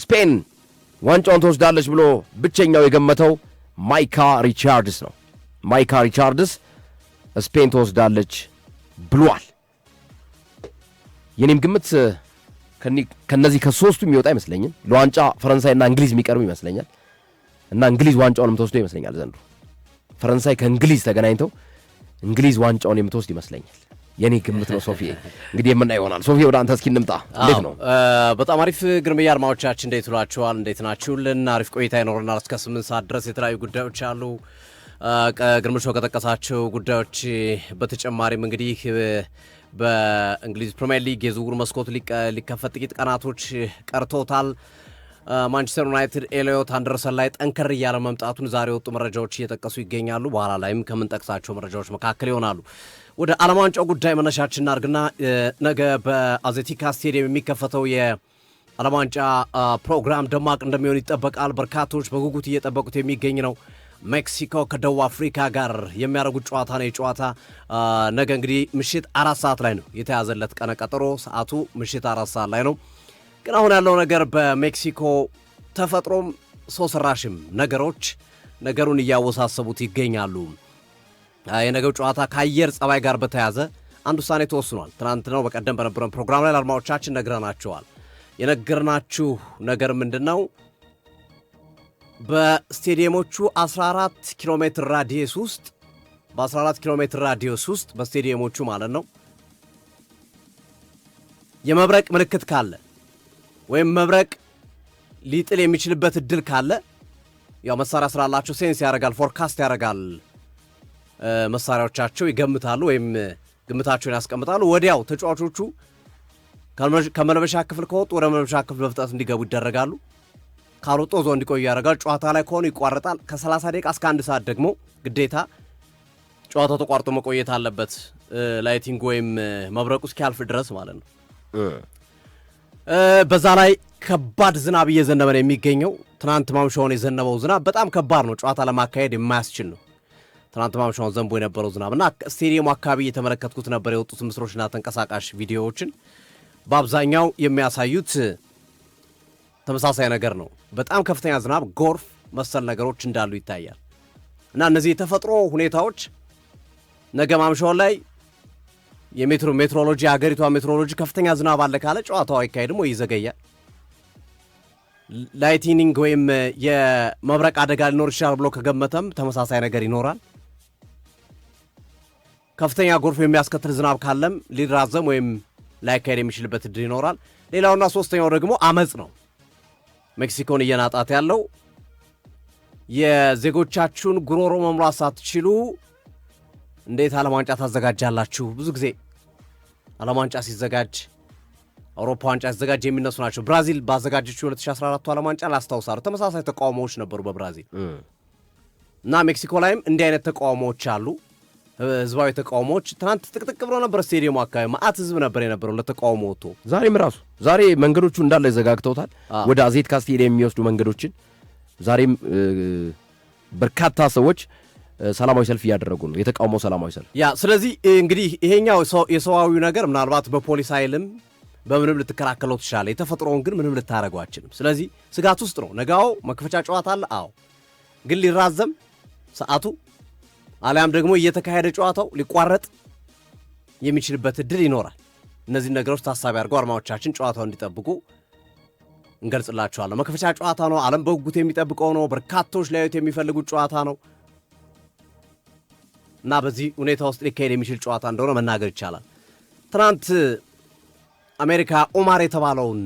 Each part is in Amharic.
ስፔን ዋንጫውን ትወስዳለች ብሎ ብቸኛው የገመተው ማይካ ሪቻርድስ ነው። ማይካ ሪቻርድስ ስፔን ትወስዳለች ብሏል። የኔም ግምት ከነዚህ ከሶስቱ የሚወጣ ይመስለኛል። ለዋንጫ ፈረንሳይና እንግሊዝ የሚቀርቡ ይመስለኛል እና እንግሊዝ ዋንጫውን የምትወስዶ ይመስለኛል። ዘንድሮ ፈረንሳይ ከእንግሊዝ ተገናኝተው እንግሊዝ ዋንጫውን የምትወስድ ይመስለኛል። የኔ ግምት ነው። ሶፊ እንግዲህ የምናየው ይሆናል። ሶፊ ወደ አንተ እስኪ እንምጣ። እንዴት ነው? በጣም አሪፍ ግርምያ አድማጮቻችን እንዴት ውላችኋል? እንዴት ናችሁልን? አሪፍ ቆይታ ይኖረናል እስከ 8 ሰዓት ድረስ። የተለያዩ ጉዳዮች አሉ። ግርምሾ ከጠቀሳቸው ጉዳዮች በተጨማሪም እንግዲህ በእንግሊዝ ፕሪሚየር ሊግ የዝውውር መስኮት ሊከፈት ጥቂት ቀናቶች ቀርቶታል። ማንቸስተር ዩናይትድ ኤሊዮት አንደርሰን ላይ ጠንከር እያለ መምጣቱን ዛሬ የወጡ መረጃዎች እየጠቀሱ ይገኛሉ። በኋላ ላይም ከምንጠቅሳቸው መረጃዎች መካከል ይሆናሉ። ወደ ዓለም ዋንጫው ጉዳይ መነሻችን እናድርግና ነገ በአዜቲካ ስቴዲየም የሚከፈተው የዓለም ዋንጫ ፕሮግራም ደማቅ እንደሚሆን ይጠበቃል። በርካቶች በጉጉት እየጠበቁት የሚገኝ ነው። ሜክሲኮ ከደቡብ አፍሪካ ጋር የሚያደርጉት ጨዋታ ነው። የጨዋታ ነገ እንግዲህ ምሽት 4 ሰዓት ላይ ነው የተያዘለት ቀነ ቀጠሮ። ሰዓቱ ምሽት 4 ሰዓት ላይ ነው። ግን አሁን ያለው ነገር በሜክሲኮ ተፈጥሮም ሰው ሰራሽም ነገሮች ነገሩን እያወሳሰቡት ይገኛሉ። የነገው ጨዋታ ከአየር ጸባይ ጋር በተያዘ አንድ ውሳኔ ተወስኗል። ትናንት ነው በቀደም በነበረን ፕሮግራም ላይ ለአድማጮቻችን ነግረናቸዋል። የነገርናችሁ ነገር ምንድን ነው? በስቴዲየሞቹ 14 ኪሎ ሜትር ራዲየስ ውስጥ በ14 ኪሎ ሜትር ራዲየስ ውስጥ በስቴዲየሞቹ ማለት ነው የመብረቅ ምልክት ካለ ወይም መብረቅ ሊጥል የሚችልበት እድል ካለ ያው መሳሪያ ስላላቸው ሴንስ ያደርጋል፣ ፎርካስት ያደርጋል። መሳሪያዎቻቸው ይገምታሉ ወይም ግምታቸውን ያስቀምጣሉ። ወዲያው ተጫዋቾቹ ከመልበሻ ክፍል ከወጡ ወደ መልበሻ ክፍል በፍጥነት እንዲገቡ ይደረጋሉ። ካልወጡ እዛው እንዲቆዩ ያደርጋል። ጨዋታ ላይ ከሆኑ ይቋረጣል። ከ30 ደቂቃ እስከ 1 ሰዓት ደግሞ ግዴታ ጨዋታው ተቋርጦ መቆየት አለበት። ላይቲንግ ወይም መብረቁ እስኪያልፍ ድረስ ማለት ነው። በዛ ላይ ከባድ ዝናብ እየዘነበ ነው የሚገኘው። ትናንት ማምሻውን የዘነበው ዝናብ በጣም ከባድ ነው። ጨዋታ ለማካሄድ የማያስችል ነው። ትናንት ማምሻውን ዘንቦ የነበረው ዝናብ እና ስቴዲየሙ አካባቢ የተመለከትኩት ነበር። የወጡት ምስሎችና ተንቀሳቃሽ ቪዲዮዎችን በአብዛኛው የሚያሳዩት ተመሳሳይ ነገር ነው። በጣም ከፍተኛ ዝናብ፣ ጎርፍ መሰል ነገሮች እንዳሉ ይታያል እና እነዚህ የተፈጥሮ ሁኔታዎች ነገ ማምሻውን ላይ የሜትሮሎጂ ሀገሪቷ ሜትሮሎጂ ከፍተኛ ዝናብ አለ ካለ ጨዋታው አይካሄድም ወይ ይዘገያል። ላይቲኒንግ ወይም የመብረቅ አደጋ ሊኖር ይችላል ብሎ ከገመተም ተመሳሳይ ነገር ይኖራል። ከፍተኛ ጎርፍ የሚያስከትል ዝናብ ካለም ሊራዘም ወይም ላይካሄድ የሚችልበት እድል ይኖራል። ሌላውና ሶስተኛው ደግሞ አመጽ ነው። ሜክሲኮን እየናጣት ያለው የዜጎቻችሁን ጉሮሮ መምራት ሳትችሉ እንዴት ዓለም ዋንጫ ታዘጋጃላችሁ? ብዙ ጊዜ ዓለም ዋንጫ ሲዘጋጅ፣ አውሮፓ ዋንጫ ሲዘጋጅ የሚነሱ ናቸው። ብራዚል ባዘጋጀችው 2014 ዓለም ዋንጫ ላስታውሳለሁ ተመሳሳይ ተቃውሞዎች ነበሩ በብራዚል እና ሜክሲኮ ላይም እንዲህ አይነት ተቃውሞዎች አሉ። ህዝባዊ ተቃውሞዎች ትናንት ጥቅጥቅ ብሎ ነበር። ስቴዲየሙ አካባቢ ማአት ህዝብ ነበር የነበረው ለተቃውሞ ወጥቶ። ዛሬ መንገዶቹ እንዳለ ዘጋግተውታል። ወደ አዜቲካ ስቴዲየም የሚወስዱ መንገዶችን ዛሬም በርካታ ሰዎች ሰላማዊ ሰልፍ እያደረጉ ነው። የተቃውሞ ሰላማዊ ሰልፍ ስለዚህ እንግዲህ ይሄኛው የሰዋዊ ነገር ምናልባት በፖሊስ ኃይልም በምንም ልትከላከለው ትችላለህ። የተፈጥሮውን ግን ምንም ልታረገው አትችልም። ስለዚህ ስጋት ውስጥ ነው። ነጋው መክፈቻ ጨዋታ አለ። ግን ሊራዘም ሰዓቱ አሊያም ደግሞ እየተካሄደ ጨዋታው ሊቋረጥ የሚችልበት እድል ይኖራል። እነዚህ ነገሮች ታሳቢ አድርገው አድማጮቻችን ጨዋታው እንዲጠብቁ እንገልጽላቸዋለን። መክፈቻ ጨዋታ ነው። ዓለም በጉጉት የሚጠብቀው ነው። በርካቶች ሊያዩት የሚፈልጉት ጨዋታ ነው እና በዚህ ሁኔታ ውስጥ ሊካሄድ የሚችል ጨዋታ እንደሆነ መናገር ይቻላል። ትናንት አሜሪካ ኦማር የተባለውን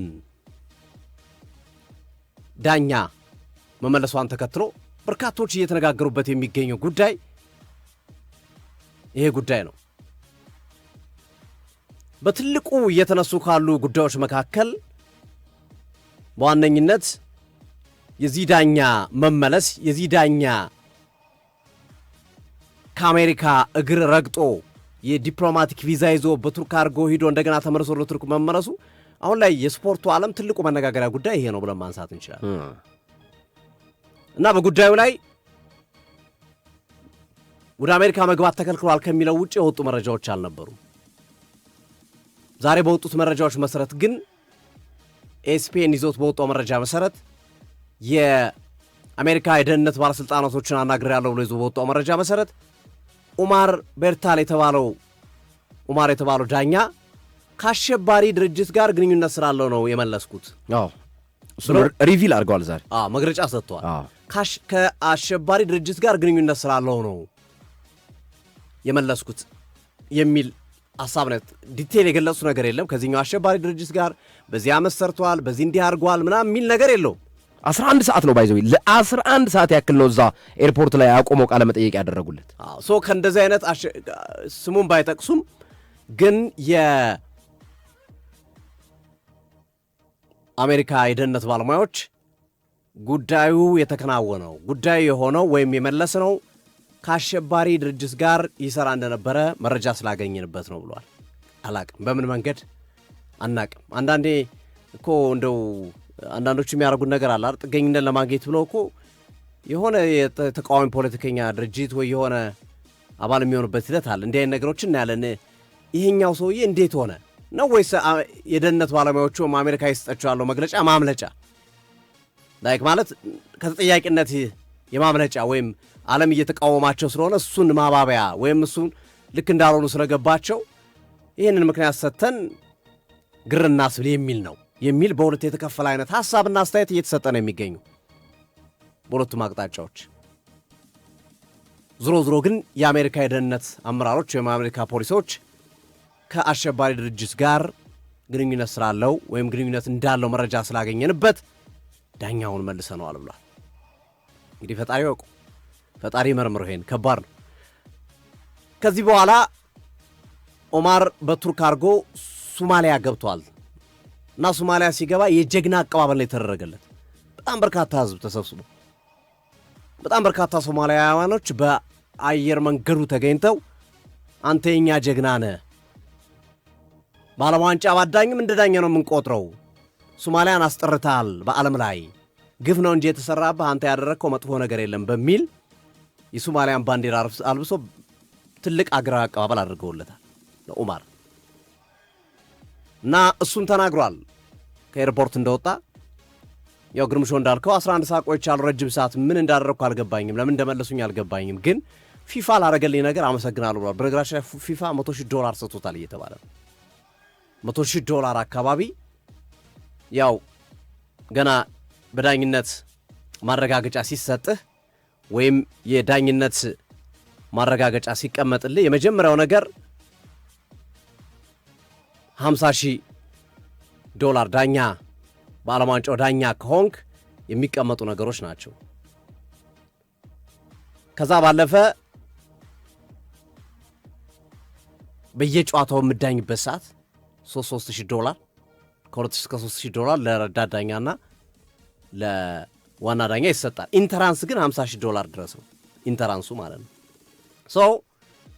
ዳኛ መመለሷን ተከትሎ በርካቶች እየተነጋገሩበት የሚገኘው ጉዳይ ይሄ ጉዳይ ነው። በትልቁ እየተነሱ ካሉ ጉዳዮች መካከል በዋነኝነት የዚህ ዳኛ መመለስ፣ የዚህ ዳኛ ከአሜሪካ እግር ረግጦ የዲፕሎማቲክ ቪዛ ይዞ በቱርክ አድርጎ ሂዶ እንደገና ተመልሶ ለቱርክ መመለሱ አሁን ላይ የስፖርቱ ዓለም ትልቁ መነጋገሪያ ጉዳይ ይሄ ነው ብለን ማንሳት እንችላለን እና በጉዳዩ ላይ ወደ አሜሪካ መግባት ተከልክሏል ከሚለው ውጭ የወጡ መረጃዎች አልነበሩም። ዛሬ በወጡት መረጃዎች መሰረት ግን ኤስፒኤን ይዞት በወጣው መረጃ መሰረት የአሜሪካ የደህንነት ባለስልጣናቶችን አናግሬያለሁ ብሎ ይዞ በወጣው መረጃ መሰረት ኡማር ቤርታል የተባለው ዳኛ ከአሸባሪ ድርጅት ጋር ግንኙነት ስላለው ነው የመለስኩት። ሪቪል አድርገዋል ዛሬ መግለጫ ሰጥተዋል። ከአሸባሪ ድርጅት ጋር ግንኙነት ስላለው ነው የመለስኩት የሚል ሐሳብ ነው። ዲቴል የገለጹ ነገር የለም። ከዚህኛው አሸባሪ ድርጅት ጋር በዚህ ዓመት ሰርቷል፣ በዚህ እንዲህ አድርጓል ምናምን የሚል ነገር የለውም። 11 ሰዓት ነው ባይዘው ለ11 ሰዓት ያክል ነው እዛ ኤርፖርት ላይ አቆመው ቃለ መጠየቅ ያደረጉለት። ከእንደዚህ አይነት ስሙን ባይጠቅሱም ግን የአሜሪካ የደህንነት ባለሙያዎች ጉዳዩ የተከናወነው ጉዳዩ የሆነው ወይም የመለስ ነው ከአሸባሪ ድርጅት ጋር ይሰራ እንደነበረ መረጃ ስላገኘንበት ነው ብሏል። አላቅም በምን መንገድ አናቅም። አንዳንዴ እኮ እንደው አንዳንዶቹ የሚያደርጉት ነገር አለ አይደል? ጥገኝነት ለማግኘት ብለው እኮ የሆነ የተቃዋሚ ፖለቲከኛ ድርጅት ወይ የሆነ አባል የሚሆንበት ሂደት አለ። እንዲህ አይነት ነገሮችን እናያለን። ይሄኛው ሰውዬ እንዴት ሆነ ነው ወይስ የደህንነት ባለሙያዎቹ አሜሪካ ይሰጣቸው ያለው መግለጫ ማምለጫ ላይክ ማለት ከተጠያቂነት የማምለጫ ወይም ዓለም እየተቃወማቸው ስለሆነ እሱን ማባበያ ወይም እሱን ልክ እንዳልሆኑ ስለገባቸው ይህንን ምክንያት ሰጥተን ግር እናስብል የሚል በሁለት የተከፈለ አይነት ሐሳብና አስተያየት እየተሰጠ ነው የሚገኙ በሁለቱም አቅጣጫዎች። ዞሮ ግን የአሜሪካ የደህንነት አመራሮች ወይም የአሜሪካ ፖሊሶች ከአሸባሪ ድርጅት ጋር ግንኙነት ስላለው ወይም ግንኙነት እንዳለው መረጃ ስላገኘንበት ዳኛውን መልሰነዋል ብሏል። እንግዲህ ፈጣሪ ያውቁ፣ ፈጣሪ መርምሮ ይሄን ከባድ ነው። ከዚህ በኋላ ኦማር በቱርክ አድርጎ ሶማሊያ ገብቷል እና ሶማሊያ ሲገባ የጀግና አቀባበል ላይ የተደረገለት በጣም በርካታ ህዝብ ተሰብስቦ በጣም በርካታ ሶማሊያውያኖች በአየር መንገዱ ተገኝተው አንተ የኛ ጀግና ነህ፣ በዓለም ዋንጫ ባዳኝም እንደ ዳኛ ነው የምንቆጥረው፣ ሶማሊያን አስጠርታል፣ በዓለም ላይ ግፍ ነው እንጂ የተሰራብህ አንተ ያደረግከው መጥፎ ነገር የለም በሚል የሶማሊያን ባንዲራ አልብሶ ትልቅ አገራዊ አቀባበል አድርገውለታል ለኡማር እና እሱም ተናግሯል ከኤርፖርት እንደወጣ። ያው ግርምሾ እንዳልከው 11 ሰዓት ቆይቻለሁ፣ ረጅም ሰዓት ምን እንዳደረግኩ አልገባኝም፣ ለምን እንደመለሱኝ አልገባኝም፣ ግን ፊፋ ላረገልኝ ነገር አመሰግናለሁ ብሏል። በነገራችን ላይ ፊፋ $100,000 ሰጥቶታል እየተባለ ነው። $100,000 አካባቢ ያው ገና በዳኝነት ማረጋገጫ ሲሰጥህ ወይም የዳኝነት ማረጋገጫ ሲቀመጥልህ የመጀመሪያው ነገር $50,000 ዳኛ በዓለም ዋንጫው ዳኛ ከሆንክ የሚቀመጡ ነገሮች ናቸው። ከዛ ባለፈ በየጨዋታው የምዳኝበት ሰዓት $3,000 ከ$2,000 እስከ $3,000 ለረዳት ዳኛና ለዋና ዳኛ ይሰጣል። ኢንተራንስ ግን $50,000 ድረስ ነው ኢንተራንሱ ማለት ነው።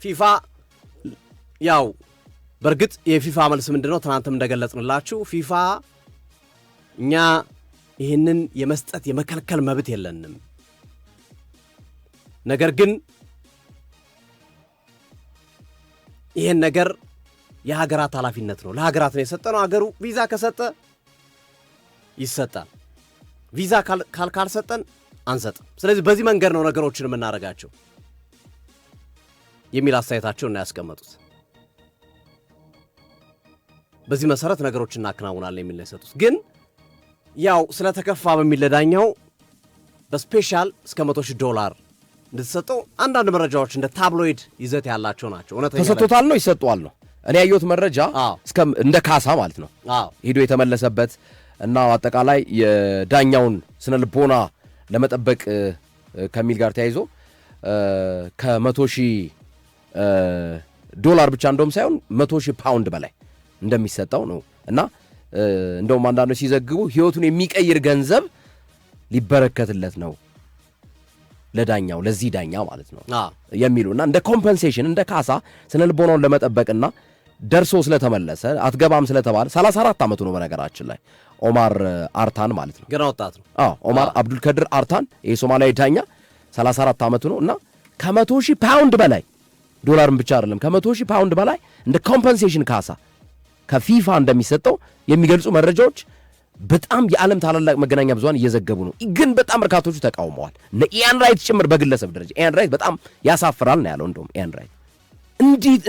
ፊፋ ያው በእርግጥ የፊፋ መልስ ምንድነው? ትናንትም እንደገለጽንላችሁ ፊፋ እኛ ይህንን የመስጠት የመከልከል መብት የለንም፣ ነገር ግን ይህን ነገር የሀገራት ኃላፊነት ነው፣ ለሀገራት ነው የሰጠነው። ሀገሩ ቪዛ ከሰጠ ይሰጣል፣ ቪዛ ካልሰጠን አንሰጥም። ስለዚህ በዚህ መንገድ ነው ነገሮችን የምናደርጋቸው የሚል አስተያየታቸውን ነው ያስቀመጡት። በዚህ መሰረት ነገሮችን እናከናውናለን የሚል ነው የሰጡት። ግን ያው ስለተከፋ በሚል ለዳኛው በስፔሻል እስከ $100,000 እንድትሰጠው አንዳንድ መረጃዎች እንደ ታብሎይድ ይዘት ያላቸው ናቸው። እውነተኛ ተሰጥቶታል ነው ይሰጠዋል ነው እኔ ያየሁት መረጃ እስከ እንደ ካሳ ማለት ነው ሄዶ የተመለሰበት እና አጠቃላይ የዳኛውን ስነ ልቦና ለመጠበቅ ከሚል ጋር ተያይዞ $100,000 ብቻ እንደውም ሳይሆን £100,000 በላይ እንደሚሰጠው ነው እና እንደውም አንዳንዶች ሲዘግቡ ህይወቱን የሚቀይር ገንዘብ ሊበረከትለት ነው ለዳኛው ለዚህ ዳኛ ማለት ነው የሚሉና እንደ ኮምፐንሴሽን እንደ ካሳ ስነ ልቦናውን ለመጠበቅና ደርሶ ስለተመለሰ አትገባም ስለተባለ 34 ዓመቱ ነው በነገራችን ላይ ኦማር አርታን ማለት ነው። ገና ወጣት ነው። ኦማር አብዱልከድር አርታን የሶማሊያዊ ዳኛ 34 ዓመቱ ነው እና £100,000 በላይ ዶላርን ብቻ አይደለም £100,000 በላይ እንደ ኮምፐንሴሽን ካሳ ከፊፋ እንደሚሰጠው የሚገልጹ መረጃዎች በጣም የዓለም ታላላቅ መገናኛ ብዙሃን እየዘገቡ ነው። ግን በጣም በርካቶቹ ተቃውመዋል። ኢያን ራይት ጭምር በግለሰብ ደረጃ ኢያን ራይት በጣም ያሳፍራል ነው ያለው። እንደውም ኢያን ራይት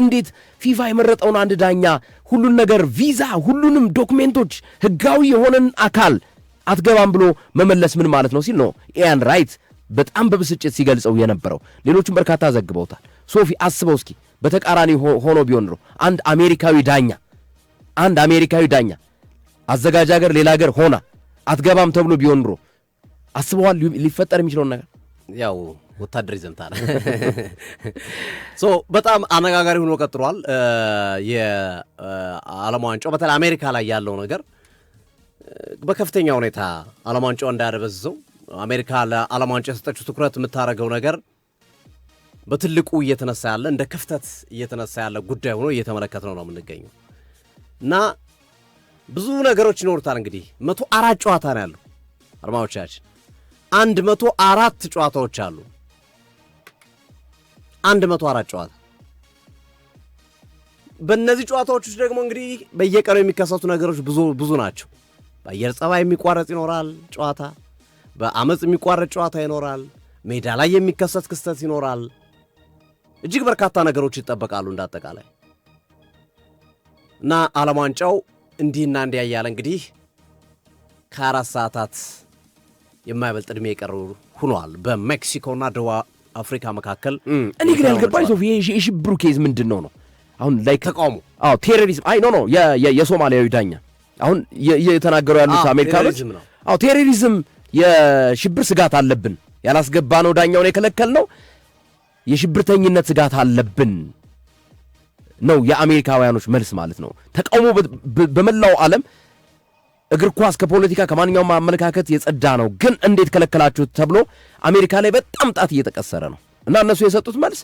እንዴት ፊፋ የመረጠውን አንድ ዳኛ ሁሉን ነገር ቪዛ፣ ሁሉንም ዶክሜንቶች፣ ህጋዊ የሆነን አካል አትገባም ብሎ መመለስ ምን ማለት ነው ሲል ነው ኢያን ራይት በጣም በብስጭት ሲገልጸው የነበረው። ሌሎችም በርካታ ዘግበውታል። ሶፊ አስበው እስኪ በተቃራኒ ሆኖ ቢሆን ነው አንድ አሜሪካዊ ዳኛ አዘጋጅ ሀገር ሌላ ሀገር ሆና አትገባም ተብሎ ቢሆን ኖሮ አስበዋል ሊፈጠር የሚችለውን ነገር። ያው ወታደር ይዘምታል። በጣም አነጋጋሪ ሆኖ ቀጥሏል። የዓለም ዋንጫው በተለይ አሜሪካ ላይ ያለው ነገር በከፍተኛ ሁኔታ ዓለም ዋንጫው እንዳያደበዝዘው አሜሪካ ለዓለም ዋንጫ የሰጠችው ትኩረት የምታደርገው ነገር በትልቁ እየተነሳ ያለ እንደ ክፍተት እየተነሳ ያለ ጉዳይ ሆኖ እየተመለከትነው ነው የምንገኘው እና ብዙ ነገሮች ይኖሩታል። እንግዲህ 104 ጨዋታ ነው ያለው አድማጮቻችን፣ 104 ጨዋታዎች አሉ። 104 ጨዋታ። በእነዚህ ጨዋታዎች ውስጥ ደግሞ እንግዲህ በየቀኑ የሚከሰቱ ነገሮች ብዙ ናቸው። በአየር ጸባይ የሚቋረጥ ይኖራል ጨዋታ፣ በአመፅ የሚቋረጥ ጨዋታ ይኖራል፣ ሜዳ ላይ የሚከሰት ክስተት ይኖራል። እጅግ በርካታ ነገሮች ይጠበቃሉ እንዳጠቃላይ እና ዓለም ዋንጫው እንዲህና እንዲያ እያለ እንግዲህ ከ4 ሰዓታት የማይበልጥ ዕድሜ የቀሩ ሆኗል በሜክሲኮና ደቡብ አፍሪካ መካከል። እኔ ግን ያልገባኝ ሶፊ የሽብሩ ኬዝ ምንድን ነው? አሁን ላይ ተቃውሞ ቴሮሪዝም ኖ የሶማሊያዊ ዳኛ አሁን እየተናገሩ ያሉት አሜሪካኖች ቴሮሪዝም የሽብር ስጋት አለብን፣ ያላስገባ ነው ዳኛውን የከለከል ነው የሽብርተኝነት ስጋት አለብን ነው የአሜሪካውያኖች መልስ ማለት ነው። ተቃውሞ በመላው ዓለም እግር ኳስ ከፖለቲካ ከማንኛውም አመለካከት የጸዳ ነው፣ ግን እንዴት ከለከላችሁት ተብሎ አሜሪካ ላይ በጣም ጣት እየተቀሰረ ነው እና እነሱ የሰጡት መልስ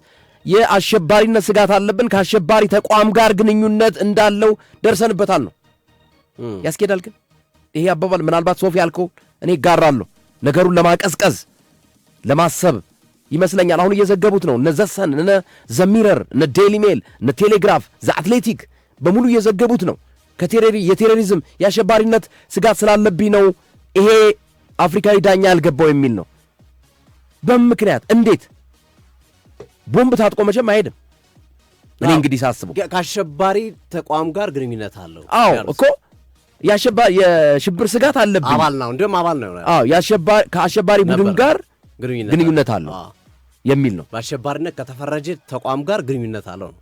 የአሸባሪነት ስጋት አለብን፣ ከአሸባሪ ተቋም ጋር ግንኙነት እንዳለው ደርሰንበታል ነው። ያስኬዳል ግን ይሄ አባባል? ምናልባት ሶፊ ያልከው እኔ ጋራለሁ፣ ነገሩን ለማቀዝቀዝ ለማሰብ ይመስለኛል። አሁን እየዘገቡት ነው እነ ዘሰን፣ እነ ዘሚረር፣ እነ ዴይሊ ሜል፣ እነ ቴሌግራፍ፣ ዘአትሌቲክ በሙሉ እየዘገቡት ነው። የቴሮሪዝም የአሸባሪነት ስጋት ስላለብኝ ነው ይሄ አፍሪካዊ ዳኛ ያልገባው የሚል ነው። በምክንያት እንዴት ቦምብ ታጥቆ መቼም አይሄድም። እኔ እንግዲህ ሳስበው ከአሸባሪ ተቋም ጋር ግንኙነት አለው። እኮ የሽብር ስጋት አለብኝ አባል ነው እንደም አባል ነው። ከአሸባሪ ቡድን ጋር ግንኙነት አለው የሚል ነው። በአሸባሪነት ከተፈረጀ ተቋም ጋር ግንኙነት አለው ነው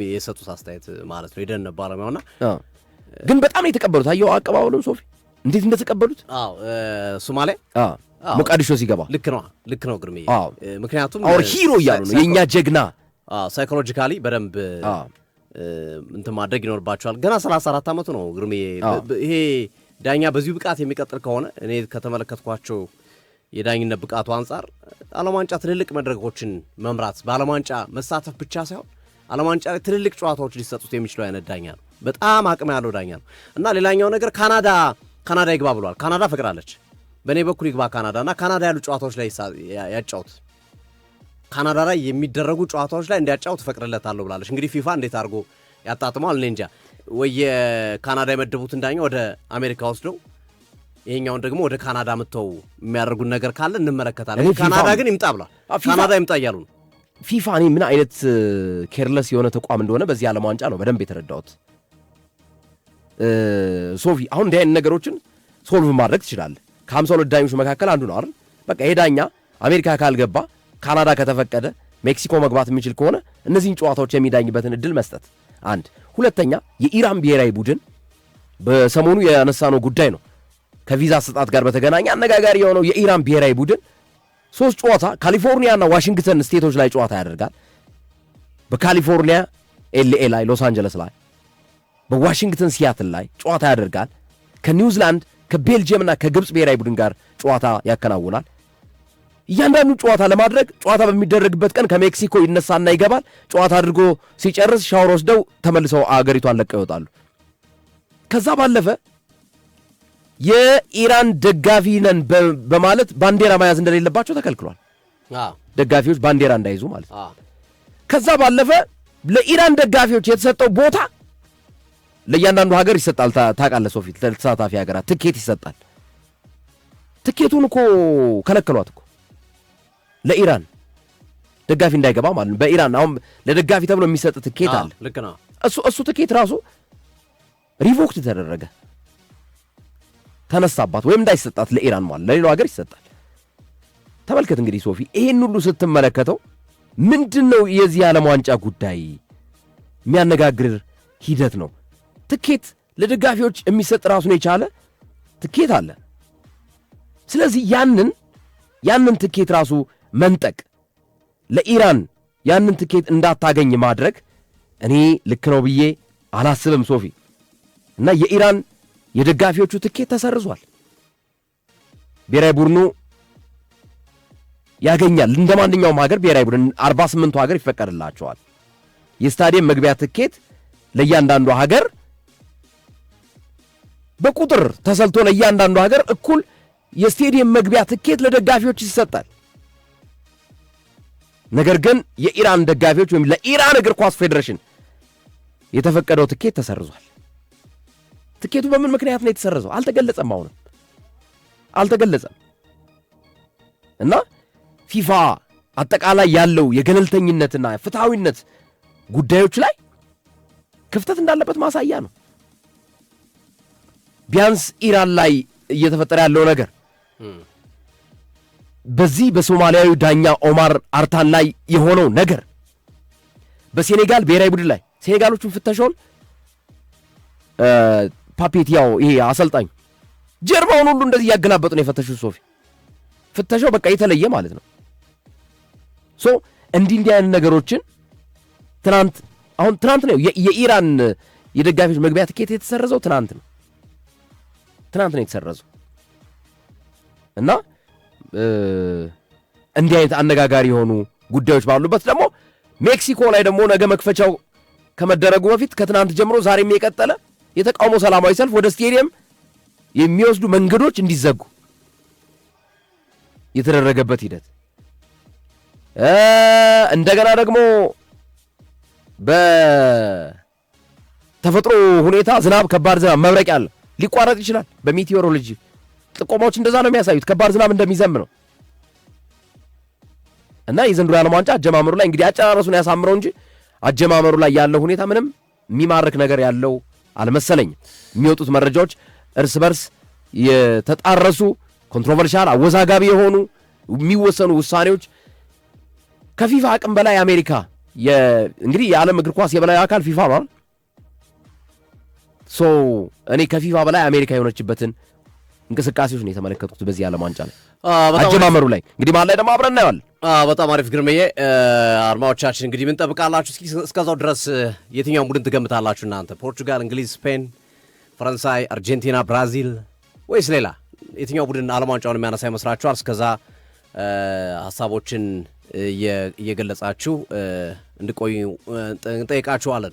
የሰጡት አስተያየት ማለት ነው። የደህንነት ባለሙያውና ግን በጣም ነው የተቀበሉት። አየው አቀባበሉን ሶፊ እንዴት እንደተቀበሉት። ሶማሊያ ሞቃዲሾ ሲገባ ልክ ነው ግርሜ። ምክንያቱም አውር ሂሮ እያሉ ነው የእኛ ጀግና። ሳይኮሎጂካሊ በደንብ እንትን ማድረግ ይኖርባቸዋል። ገና 34 ዓመቱ ነው ግርሜ። ይሄ ዳኛ በዚሁ ብቃት የሚቀጥል ከሆነ እኔ ከተመለከትኳቸው የዳኝነት ብቃቱ አንጻር ዓለም ዋንጫ ትልልቅ መድረኮችን መምራት በዓለም ዋንጫ መሳተፍ ብቻ ሳይሆን ዓለም ዋንጫ ላይ ትልልቅ ጨዋታዎች ሊሰጡት የሚችለው አይነት ዳኛ ነው። በጣም አቅም ያለው ዳኛ ነው እና ሌላኛው ነገር ካናዳ ይግባ ብሏል። ካናዳ ፈቅዳለች። በእኔ በኩል ይግባ ካናዳና ካናዳ ያሉ ጨዋታዎች ላይ ያጫውት፣ ካናዳ ላይ የሚደረጉ ጨዋታዎች ላይ እንዲያጫውት ፈቅድለታለሁ ብላለች። እንግዲህ ፊፋ እንዴት አድርጎ ያጣጥመዋል እኔ እንጃ። ወይ የካናዳ የመደቡትን ዳኛ ወደ አሜሪካ ወስደው ይሄኛውን ደግሞ ወደ ካናዳ መጥተው የሚያደርጉን ነገር ካለ እንመለከታለን። ካናዳ ግን ይምጣ ብሏል። ካናዳ ይምጣ እያሉ ነው። ፊፋ እኔ ምን አይነት ኬርለስ የሆነ ተቋም እንደሆነ በዚህ ዓለም ዋንጫ ነው በደንብ የተረዳሁት። ሶፊ አሁን እንዲህ አይነት ነገሮችን ሶልቭ ማድረግ ትችላለህ። ከ52 ዳኞች መካከል አንዱ ነው አይደል? በቃ ይሄ ዳኛ አሜሪካ ካልገባ ካናዳ ከተፈቀደ ሜክሲኮ መግባት የሚችል ከሆነ እነዚህን ጨዋታዎች የሚዳኝበትን እድል መስጠት አንድ። ሁለተኛ የኢራን ብሔራዊ ቡድን በሰሞኑ ያነሳነው ጉዳይ ነው። ከቪዛ አሰጣጥ ጋር በተገናኘ አነጋጋሪ የሆነው የኢራን ብሔራዊ ቡድን 3 ጨዋታ ካሊፎርኒያና ዋሽንግተን ስቴቶች ላይ ጨዋታ ያደርጋል። በካሊፎርኒያ ኤልኤ ላይ፣ ሎስ አንጀለስ ላይ፣ በዋሽንግተን ሲያትል ላይ ጨዋታ ያደርጋል። ከኒውዚላንድ ከቤልጅየምና ከግብፅ ብሔራዊ ቡድን ጋር ጨዋታ ያከናውናል። እያንዳንዱ ጨዋታ ለማድረግ ጨዋታ በሚደረግበት ቀን ከሜክሲኮ ይነሳና ይገባል። ጨዋታ አድርጎ ሲጨርስ ሻወር ወስደው ተመልሰው አገሪቷን ለቀው ይወጣሉ። ከዛ ባለፈ የኢራን ደጋፊ ነን በማለት ባንዲራ መያዝ እንደሌለባቸው ተከልክሏል። ደጋፊዎች ባንዲራ እንዳይዙ ማለት። ከዛ ባለፈ ለኢራን ደጋፊዎች የተሰጠው ቦታ ለእያንዳንዱ ሀገር ይሰጣል። ታውቃለህ ሶፊ፣ ለተሳታፊ ሀገራት ትኬት ይሰጣል። ትኬቱን እኮ ከለከሏት እኮ ለኢራን ደጋፊ እንዳይገባ ማለት ነው። በኢራን አሁን ለደጋፊ ተብሎ የሚሰጥ ትኬት አለ። ልክ ነው። እሱ ትኬት ራሱ ሪቮክት ተደረገ፣ ተነሳባት፣ ወይም እንዳይሰጣት ለኢራን ማለት ለሌላው ሀገር ይሰጣል። ተመልከት እንግዲህ ሶፊ፣ ይሄን ሁሉ ስትመለከተው ምንድነው የዚህ ዓለም ዋንጫ ጉዳይ የሚያነጋግር ሂደት ነው። ትኬት ለደጋፊዎች የሚሰጥ ራሱን የቻለ ትኬት አለ። ስለዚህ ያንን ትኬት ራሱ መንጠቅ፣ ለኢራን ያንን ትኬት እንዳታገኝ ማድረግ እኔ ልክ ነው ብዬ አላስብም ሶፊ። እና የኢራን የደጋፊዎቹ ትኬት ተሰርዟል። ብሔራዊ ቡድኑ ያገኛል። እንደ ማንኛውም ሀገር ብሔራዊ ቡድን 48ቱ ሀገር ይፈቀድላቸዋል። የስታዲየም መግቢያ ትኬት ለእያንዳንዱ ሀገር በቁጥር ተሰልቶ ለእያንዳንዱ ሀገር እኩል የስቴዲየም መግቢያ ትኬት ለደጋፊዎች ይሰጣል። ነገር ግን የኢራን ደጋፊዎች ወይም ለኢራን እግር ኳስ ፌዴሬሽን የተፈቀደው ትኬት ተሰርዟል። ትኬቱ በምን ምክንያት ነው የተሰረዘው? አልተገለጸም። አሁንም አልተገለጸም። እና ፊፋ አጠቃላይ ያለው የገለልተኝነትና ፍትሐዊነት ጉዳዮች ላይ ክፍተት እንዳለበት ማሳያ ነው። ቢያንስ ኢራን ላይ እየተፈጠረ ያለው ነገር በዚህ በሶማሊያዊ ዳኛ ኦማር አርታን ላይ የሆነው ነገር በሴኔጋል ብሔራዊ ቡድን ላይ ሴኔጋሎቹን ፍተሻውን ፓፔቲያው ይሄ አሰልጣኝ ጀርባውን ሁሉ እንደዚህ ያገላበጡ ነው የፈተሹት ሶፊ። ፍተሻው በቃ የተለየ ማለት ነው። እንዲህ አይነት ነገሮችን ትናንት ነው የኢራን የደጋፊዎች መግቢያ ትኬት የተሰረዘው ትናንት ነው የተሰረዘው። እና እንዲህ አይነት አነጋጋሪ የሆኑ ጉዳዮች ባሉበት ደግሞ ሜክሲኮ ላይ ደግሞ ነገ መክፈቻው ከመደረጉ በፊት ከትናንት ጀምሮ ዛሬም የቀጠለ የተቃውሞ ሰላማዊ ሰልፍ ወደ ስቴዲየም የሚወስዱ መንገዶች እንዲዘጉ የተደረገበት ሂደት እንደገና ደግሞ በተፈጥሮ ሁኔታ ዝናብ፣ ከባድ ዝናብ፣ መብረቅ ያለ ሊቋረጥ ይችላል። በሜቴዎሮሎጂ ጥቆማዎች እንደዛ ነው የሚያሳዩት፣ ከባድ ዝናብ እንደሚዘንብ ነው። እና የዘንድሮ የዓለም ዋንጫ አጀማመሩ ላይ እንግዲህ አጨራረሱን ያሳምረው እንጂ አጀማመሩ ላይ ያለው ሁኔታ ምንም የሚማርክ ነገር ያለው አልመሰለኝም። የሚወጡት መረጃዎች እርስ በርስ የተጣረሱ ኮንትሮቨርሻል፣ አወዛጋቢ የሆኑ የሚወሰኑ ውሳኔዎች ከፊፋ አቅም በላይ አሜሪካ እንግዲህ የዓለም እግር ኳስ የበላይ አካል ፊፋ ነው። እኔ ከፊፋ በላይ አሜሪካ የሆነችበትን እንቅስቃሴዎች ነው የተመለከቱት በዚህ ዓለም ዋንጫ ላይ አጀማመሩ ላይ እንግዲህ ማለት ላይ ደግሞ አብረን እናየዋለን። በጣም አሪፍ ግርምዬ። አድማጮቻችን እንግዲህ ምን ጠብቃላችሁ? እስኪ እስከዛው ድረስ የትኛውን ቡድን ትገምታላችሁ እናንተ? ፖርቹጋል፣ እንግሊዝ፣ ስፔን፣ ፈረንሳይ፣ አርጀንቲና፣ ብራዚል ወይስ ሌላ? የትኛው ቡድን ዓለም ዋንጫውን የሚያነሳ ይመስላችኋል? እስከዛ ሀሳቦችን እየገለጻችሁ እንድቆዩ እንጠይቃችኋለን።